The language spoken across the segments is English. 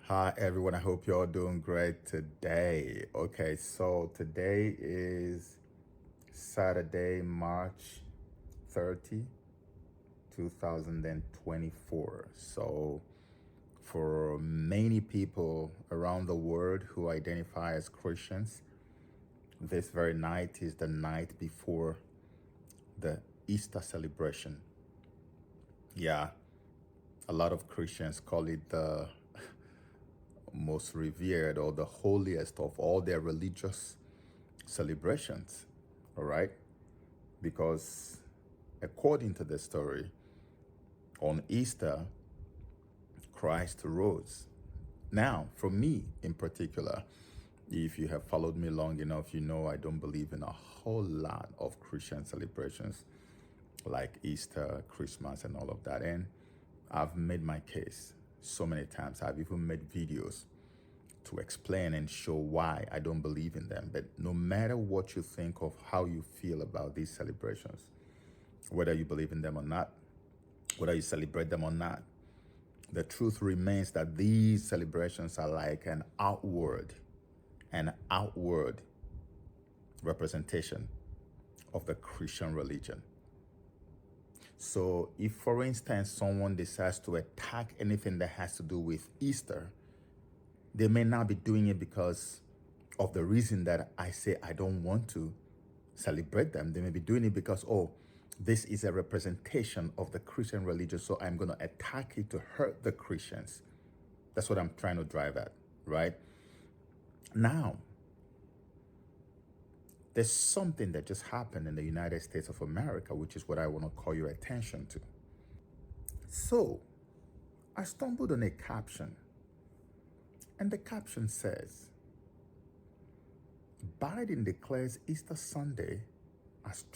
Hi everyone, I hope you're all doing great today. Okay, so today is Saturday, March 30, 2024. So for many people around the world who identify as Christians, this very night is the night before the Easter celebration. Yeah, a lot of Christians call it the most revered or the holiest of all their religious celebrations, all right? Because according to the story, on Easter, Christ rose. Now, for me in particular, if you have followed me long enough, you know I don't believe in a whole lot of Christian celebrations like Easter, Christmas, and all of that. And I've made my case so many times. I've even made videos to explain and show why I don't believe in them. But no matter what you think of how you feel about these celebrations, whether you believe in them or not, whether you celebrate them or not, the truth remains that these celebrations are like an outward representation of the Christian religion. So if, for instance, someone decides to attack anything that has to do with Easter, they may not be doing it because of the reason that I say I don't want to celebrate them. They may be doing it because, oh, this is a representation of the Christian religion, so I'm going to attack it to hurt the Christians. That's what I'm trying to drive at, right? Now, there's something that just happened in the United States of America, which is what I want to call your attention to. So, I stumbled on a caption, and the caption says, Biden declares Easter Sunday as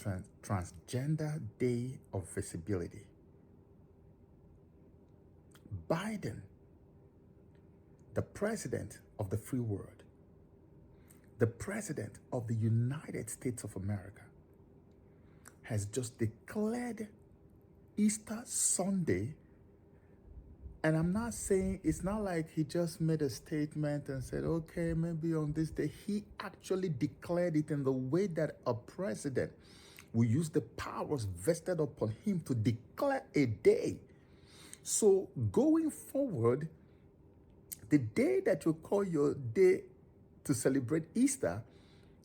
Transgender Day of Visibility. Biden, the president of the free world, the president of the United States of America, has just declared Easter Sunday. And I'm not saying, it's not like he just made a statement and said, okay, maybe on this day. He actually declared it in the way that a president will use the powers vested upon him to declare a day. So going forward, the day that you call your day to celebrate Easter,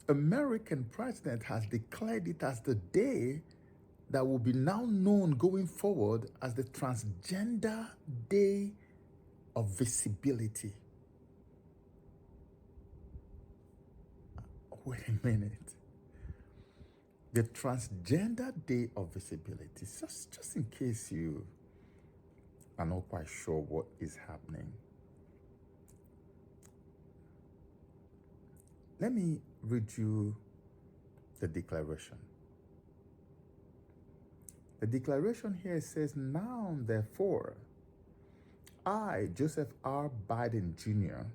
American president has declared it as the day that will be now known going forward as the Transgender Day of Visibility. Wait a minute. The Transgender Day of Visibility, just in case you are not quite sure what is happening. Let me read you the declaration. The declaration here says, now, therefore, I, Joseph R. Biden Jr.,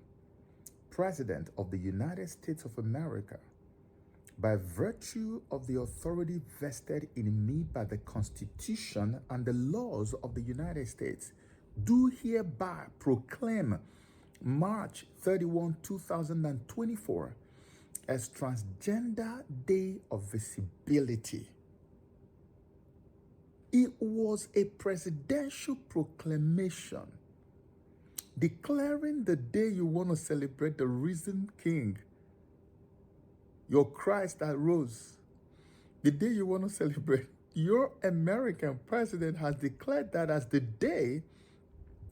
President of the United States of America, by virtue of the authority vested in me by the Constitution and the laws of the United States, do hereby proclaim March 31, 2024 as Transgender Day of Visibility. It was a presidential proclamation declaring the day you want to celebrate the risen King, your Christ that rose. The day you want to celebrate, your American president has declared that as the day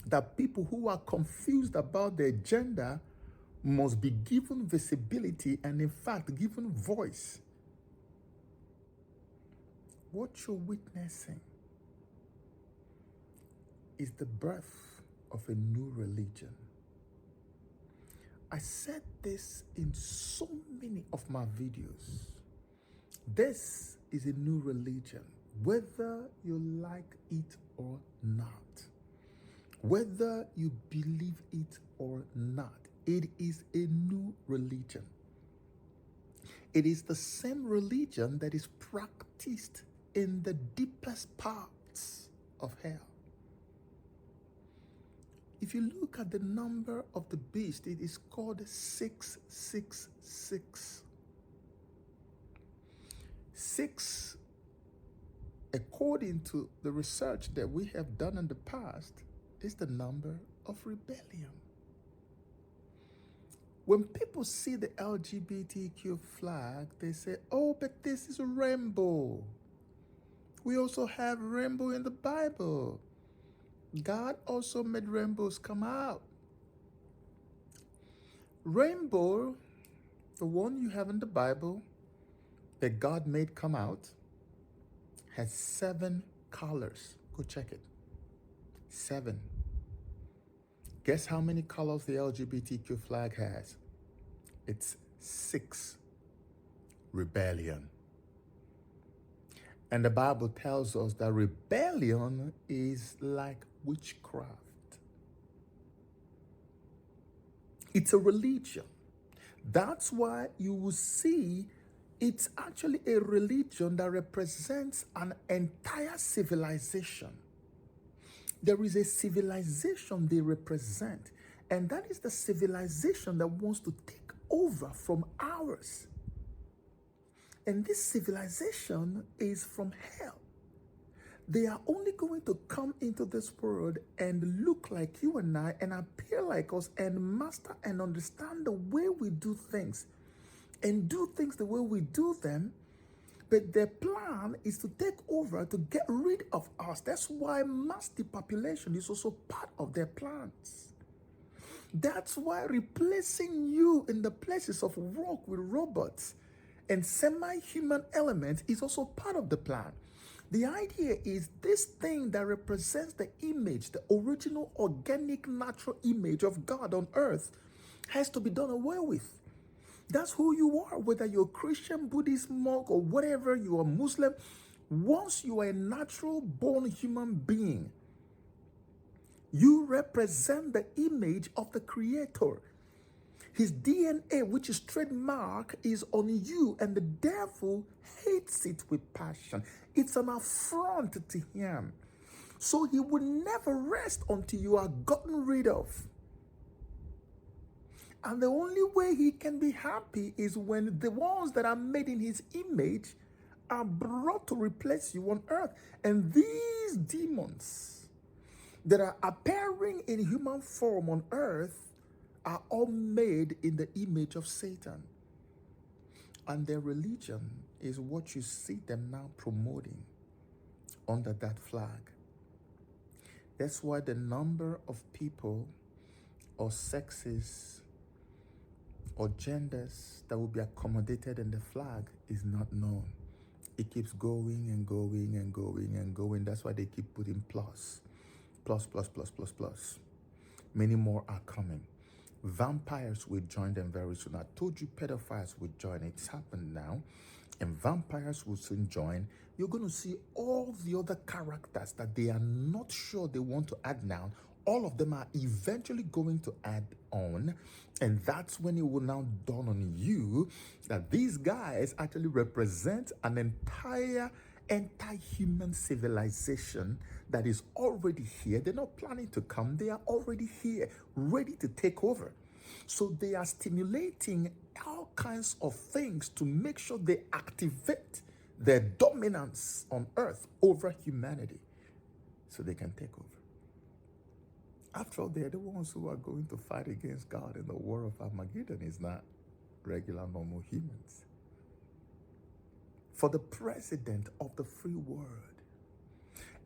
that people who are confused about their gender must be given visibility and, in fact, given voice. What you're witnessing is the birth of a new religion. I said this in so many of my videos. This is a new religion, whether you like it or not, whether you believe it or not. It is a new religion. It is the same religion that is practiced in the deepest parts of hell. If you look at the number of the beast, it is called 666. 6, according to the research that we have done in the past, is the number of rebellion. When people see the LGBTQ flag, they say, oh, but this is a rainbow. We also have rainbow in the Bible. God also made rainbows come out. Rainbow, the one you have in the Bible that God made come out, has 7 colors. Go check it. 7. Guess how many colors the LGBTQ flag has? It's 6. Rebellion. And the Bible tells us that rebellion is like witchcraft. It's a religion. That's why you will see it's actually a religion that represents an entire civilization. There is a civilization they represent, and that is the civilization that wants to take over from ours. And this civilization is from hell. They are only going to come into this world and look like you and I and appear like us and master and understand the way we do things and do things the way we do them. But their plan is to take over, to get rid of us. That's why mass depopulation is also part of their plans. That's why replacing you in the places of work with robots and semi-human elements is also part of the plan. The idea is this thing that represents the image, the original organic natural image of God on earth has to be done away with. That's who you are, whether you're Christian, Buddhist, monk, or whatever, you are Muslim. Once you are a natural born human being, you represent the image of the Creator. His DNA, which is trademark, is on you, and the devil hates it with passion. It's an affront to him. So he will never rest until you are gotten rid of. And the only way he can be happy is when the ones that are made in his image are brought to replace you on earth. And these demons that are appearing in human form on earth are all made in the image of Satan. And their religion is what you see them now promoting under that flag. That's why the number of people or sexes or genders that will be accommodated in the flag is not known. It keeps going and going and going and going. That's why they keep putting plus. Many more are coming. Vampires will join them very soon. I told you pedophiles will join. It's happened now. And vampires will soon join. You're going to see all the other characters that they are not sure they want to add now. All of them are eventually going to add on. And that's when it will now dawn on you that these guys actually represent an entire anti-human civilization that is already here. They're not planning to come. They are already here, ready to take over. So they are stimulating all kinds of things to make sure they activate their dominance on earth over humanity so they can take over. After all, they're the ones who are going to fight against God in the war of Armageddon. It's not regular, normal humans. For the president of the free world.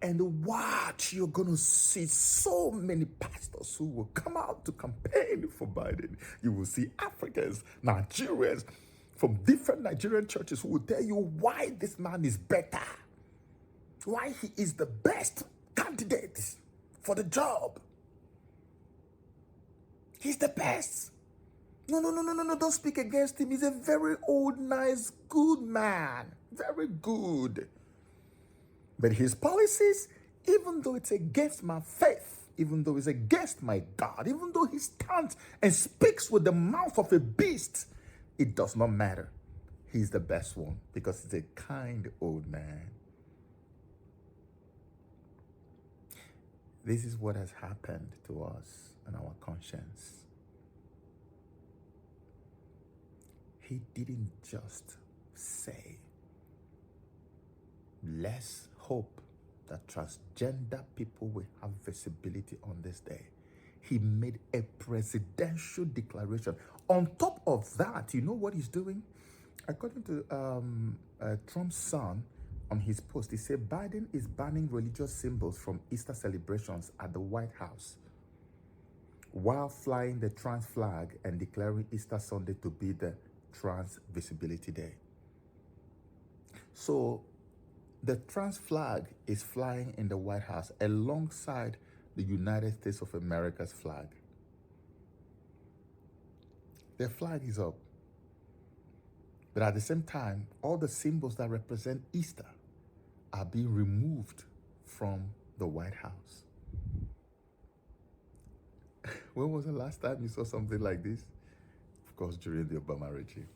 And watch, you're going to see so many pastors who will come out to campaign for Biden. You will see Africans, Nigerians, from different Nigerian churches who will tell you why this man is better. Why he is the best candidate for the job. He's the best. No, don't speak against him. He's a very old, nice, good man. Very good. But his policies, even though it's against my faith, even though it's against my God, even though he stands and speaks with the mouth of a beast, it does not matter. He's the best one because he's a kind old man. This is what has happened to us and our conscience. He didn't just say, let's hope that transgender people will have visibility on this day. He made a presidential declaration. On top of that, you know what he's doing? According to Trump's son, on his post, he said Biden is banning religious symbols from Easter celebrations at the White House while flying the trans flag and declaring Easter Sunday to be the Trans Visibility Day. So the trans flag is flying in the White House alongside the United States of America's flag. Their flag is up. But at the same time, all the symbols that represent Easter are being removed from the White House. When was the last time you saw something like this? Of course, during the Obama regime.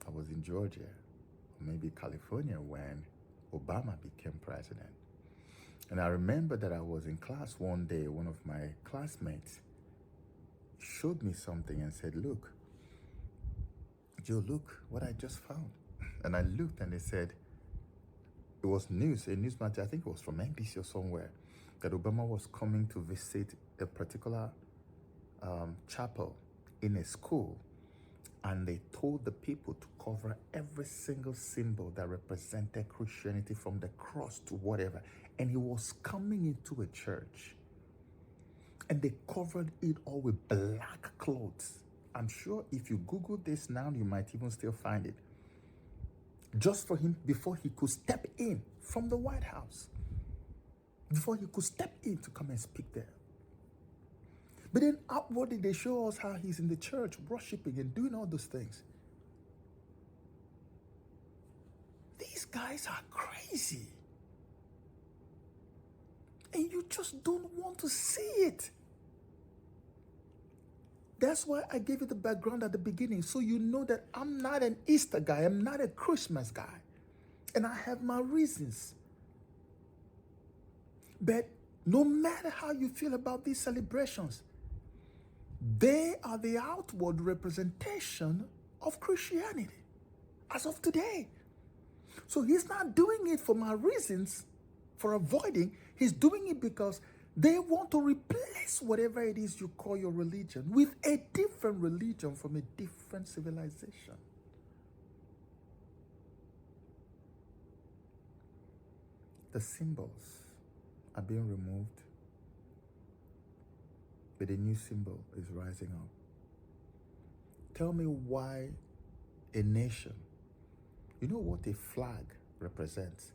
I was in Georgia, or maybe California, when Obama became president. And I remember that I was in class one day. One of my classmates showed me something and said, look, Joe, look what I just found. And I looked and they said, it was news, a news matter, I think it was from NBC or somewhere, that Obama was coming to visit a particular chapel in a school. And they told the people to cover every single symbol that represented Christianity, from the cross to whatever. And he was coming into a church. And they covered it all with black clothes. I'm sure if you Google this now, you might even still find it. Just for him, before he could step in from the White House. Before he could step in to come and speak there. But then outwardly, they show us how he's in the church, worshiping and doing all those things. These guys are crazy. And you just don't want to see it. That's why I gave you the background at the beginning, so you know that I'm not an Easter guy. I'm not a Christmas guy. And I have my reasons. But no matter how you feel about these celebrations, they are the outward representation of Christianity as of today. So he's not doing it for my reasons, for avoiding. He's doing it because they want to replace whatever it is you call your religion with a different religion from a different civilization. The symbols are being removed, but a new symbol is rising up. Tell me why a nation, you know what a flag represents?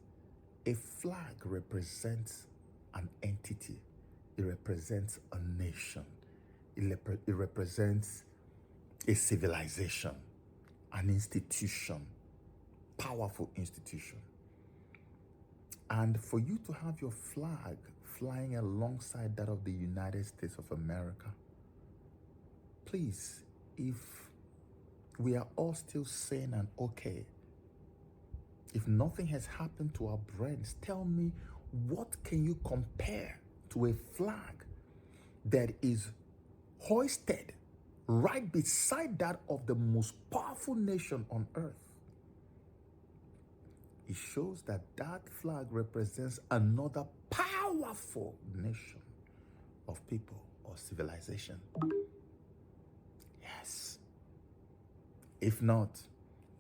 A flag represents an entity. It represents a nation. It represents a civilization, an institution, powerful institution. And for you to have your flag flying alongside that of the United States of America, please, if we are all still sane and okay, if nothing has happened to our brains, tell me, what can you compare to a flag that is hoisted right beside that of the most powerful nation on earth? It shows that that flag represents another powerful nation of people or civilization. Yes. If not,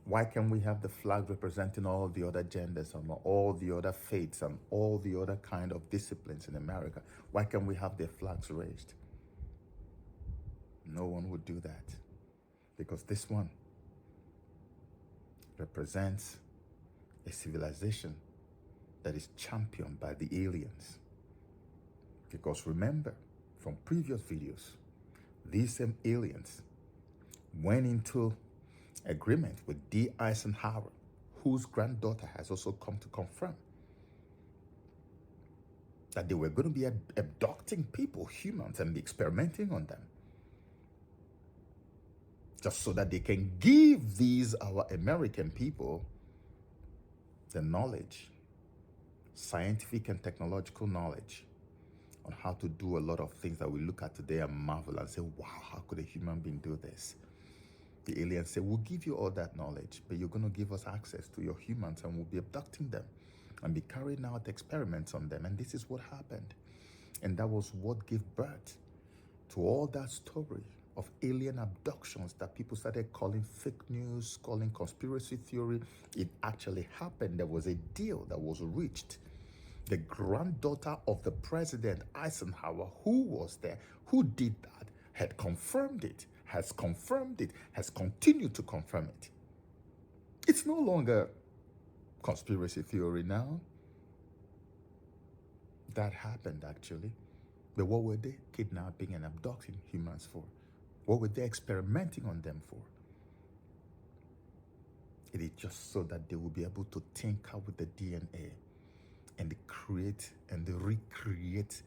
why can't we have the flag representing all the other genders and all the other faiths and all the other kind of disciplines in America? Why can't we have their flags raised? No one would do that, because this one represents a civilization that is championed by the aliens. Because remember, from previous videos, these same aliens went into agreement with D. Eisenhower, whose granddaughter has also come to confirm that they were going to be abducting people, humans, and be experimenting on them, just so that they can give these, our American people, the knowledge, scientific and technological knowledge, on how to do a lot of things that we look at today and marvel and say, wow, how could a human being do this? The aliens say, we'll give you all that knowledge, but you're going to give us access to your humans and we'll be abducting them and be carrying out experiments on them. And this is what happened. And that was what gave birth to all that story of alien abductions that people started calling fake news, calling conspiracy theory. It actually happened. There was a deal that was reached. The granddaughter of the president, Eisenhower, who was there, who did that, had confirmed it, has confirmed it, has continued to confirm it. It's no longer conspiracy theory now. That happened, actually. But what were they kidnapping and abducting humans for? What were they experimenting on them for? It is just so that they will be able to tinker with the DNA and create and recreate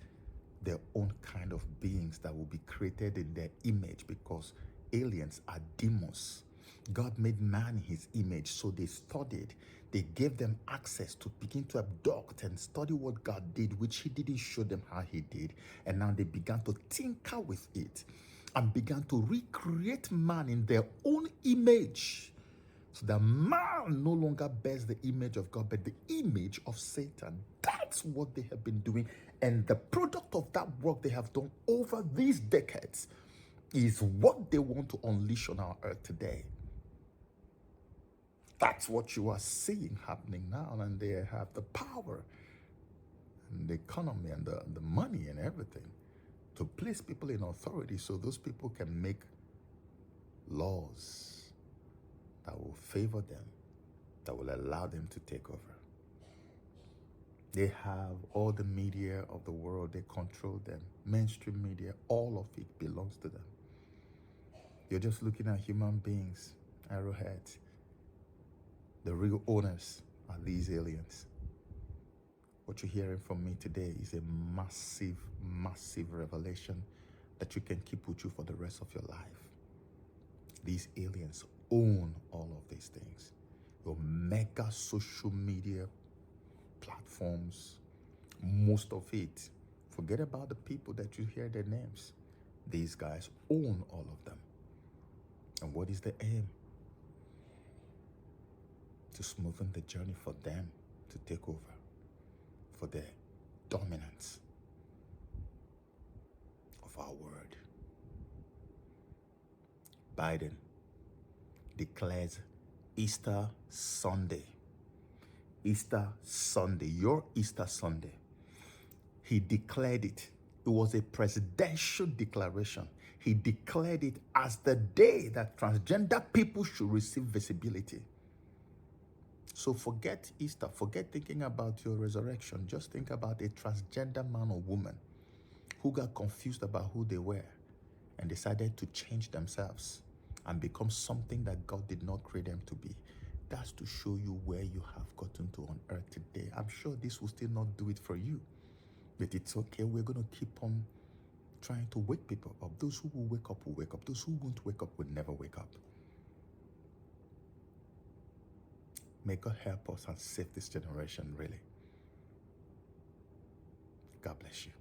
their own kind of beings that will be created in their image, because aliens are demons. God made man in his image, so they studied. They gave them access to begin to abduct and study what God did, which he didn't show them how he did. And now they began to tinker with it and began to recreate man in their own image. So that man no longer bears the image of God, but the image of Satan. That's what they have been doing. And the product of that work they have done over these decades is what they want to unleash on our earth today. That's what you are seeing happening now. And they have the power and the economy and the money and everything to place people in authority so those people can make laws that will favor them, that will allow them to take over. They have all the media of the world. They control them. Mainstream media, all of it belongs to them. You're just looking at human beings, arrowheads. The real owners are these aliens. What you're hearing from me today is a massive, massive revelation that you can keep with you for the rest of your life. These aliens own all of these things. Your mega social media platforms, most of it. Forget about the people that you hear their names. These guys own all of them. And what is the aim? To smoothen the journey for them to take over, for their dominance of our word. Biden declares Easter Sunday. Easter Sunday, your Easter Sunday. He declared it. It was a presidential declaration. He declared it as the day that transgender people should receive visibility. So forget Easter. Forget thinking about your resurrection. Just think about a transgender man or woman who got confused about who they were and decided to change themselves and become something that God did not create them to be. That's to show you where you have gotten to on earth today. I'm sure this will still not do it for you, but it's okay. We're going to keep on trying to wake people up. Those who will wake up will wake up. Those who won't wake up will never wake up. May God help us and save this generation, really. God bless you.